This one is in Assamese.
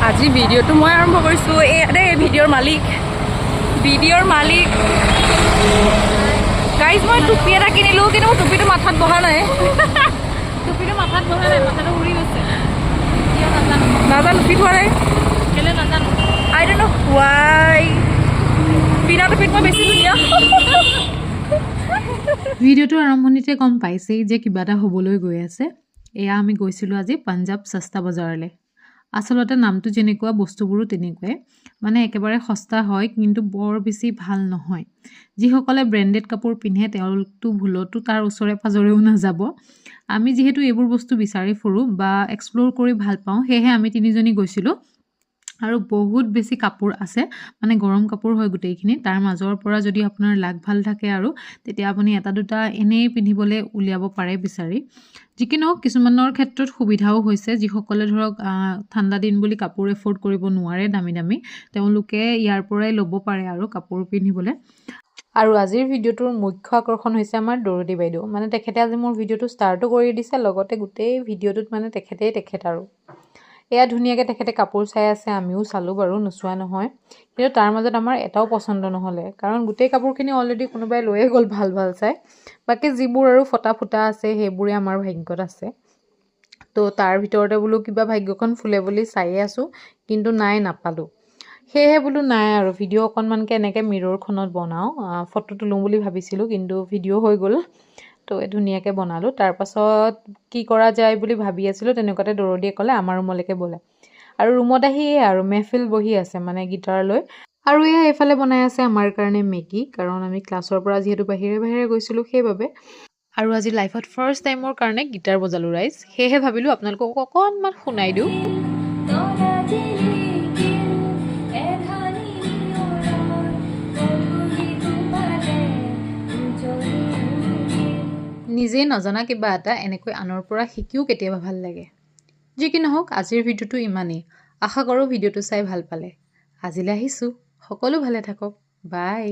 আজি ভিডিঅ'টো মই আৰম্ভ কৰিছোঁ। এই ভিডিঅ'ৰ মালিক গাইজ, মই টুপি এটা কিনিলোঁ, কিন্তু মই টুপিটো মাথাত বহা নাই। মাথাটো উৰি গৈছে। নাজানো, ফিট হোৱা নাই। কেলে নাজানো। আই ডোন্ট নো ৱাই। বিনা টুপিত মই বেছি ধুনীয়া। ভিডিঅ'টোৰ আৰম্ভণিতে গম পাইছেই যে কিবা এটা হ'বলৈ গৈ আছে। এয়া আমি গৈছিলোঁ আজি পাঞ্জাৱ সস্তা বজাৰলৈ। আচলতে নামটো যেনেকুৱা বস্তুবোৰো তেনেকুৱাই, মানে একেবাৰে সস্তা হয় কিন্তু বৰ বেছি ভাল নহয়। যিসকলে ব্ৰেণ্ডেড কাপোৰ পিন্ধে তেওঁলোকতো ভুলতো তাৰ ওচৰে পাজৰেও নাযাব। আমি যিহেতু এইবোৰ বস্তু বিচাৰি ফুৰোঁ বা এক্সপ্ল'ৰ কৰি ভাল পাওঁ, সেয়েহে আমি তিনিজনী গৈছিলোঁ। আৰু বহুত বেছি কাপোৰ আছে, মানে গৰম কাপোৰ হয় গোটেইখিনি। তাৰ মাজৰ পৰা যদি আপোনাৰ লাক ভাল থাকে আৰু তেতিয়া আপুনি এটা দুটা এনেই পিন্ধিবলৈ উলিয়াব পাৰে বিচাৰি। যি কি নহওক, কিছুমানৰ ক্ষেত্ৰত সুবিধাও হৈছে। যিসকলে ধৰক ঠাণ্ডা দিন বুলি কাপোৰ এফৰ্ড কৰিব নোৱাৰে দামী, তেওঁলোকে ইয়াৰ পৰাই ল'ব পাৰে আৰু কাপোৰ পিন্ধিবলৈ। আৰু আজিৰ ভিডিঅ'টোৰ মুখ্য আকৰ্ষণ হৈছে আমাৰ দৰদী বাইদেউ। মানে তেখেতে আজি মোৰ ভিডিঅ'টো ষ্টাৰ্টো কৰি দিছে, লগতে গোটেই ভিডিঅ'টোত মানে তেখেত আৰু এয়া ধুনীয়াকৈ তেখেতে কাপোৰ চাই আছে। আমিও চালোঁ বাৰু, নোচোৱা নহয়। কিন্তু তাৰ মাজত আমাৰ এটাও পচন্দ নহ'লে, কাৰণ গোটেই কাপোৰখিনি অলৰেডি কোনোবাই লৈয়ে গ'ল ভাল চাই। বাকী যিবোৰ আৰু ফটা ফুটা আছে সেইবোৰে আমাৰ ভাগ্যত আছে। তো তাৰ ভিতৰতে বোলো কিবা ভাগ্যখন ফুলে বুলি চায়ে আছোঁ, কিন্তু নাই, নাপালোঁ। সেয়েহে বোলো নাই আৰু ভিডিঅ' অকণমানকৈ এনেকৈ মিৰৰখনত বনাওঁ। ফটো তোলোঁ বুলি ভাবিছিলোঁ, কিন্তু ভিডিঅ' হৈ গ'ল। তো ধুনীয়াকৈ বনালোঁ। তাৰপাছত কি কৰা যায় বুলি ভাবি আছিলোঁ, তেনেকুৱাতে দৰদীয়ে ক'লে আমাৰ ৰুমলৈকে ব'লে। আৰু ৰুমত আহি আৰু মেহফিল বহি আছে, মানে গিটাৰ লৈ। আৰু এয়া এইফালে বনাই আছে আমাৰ কাৰণে মেগী, কাৰণ আমি ক্লাছৰ পৰা যিহেতু বাহিৰে গৈছিলোঁ সেইবাবে। আৰু আজি লাইফত ফাৰ্ষ্ট টাইমৰ কাৰণে গিটাৰ বজালোঁ ৰাইজ, সেয়েহে ভাবিলোঁ আপোনালোকক অকণমান শুনাই দিওঁ। নিজেই নজনা কিবা এটা এনেকৈ আনৰ পৰা শিকিও কেতিয়াবা ভাল লাগে। যি কি নহওক, আজিৰ ভিডিঅ'টো ইমানেই। আশা কৰোঁ ভিডিঅ'টো চাই ভাল পালে। আজিলৈ আহিছোঁ। সকলো ভালে থাকক। বাই।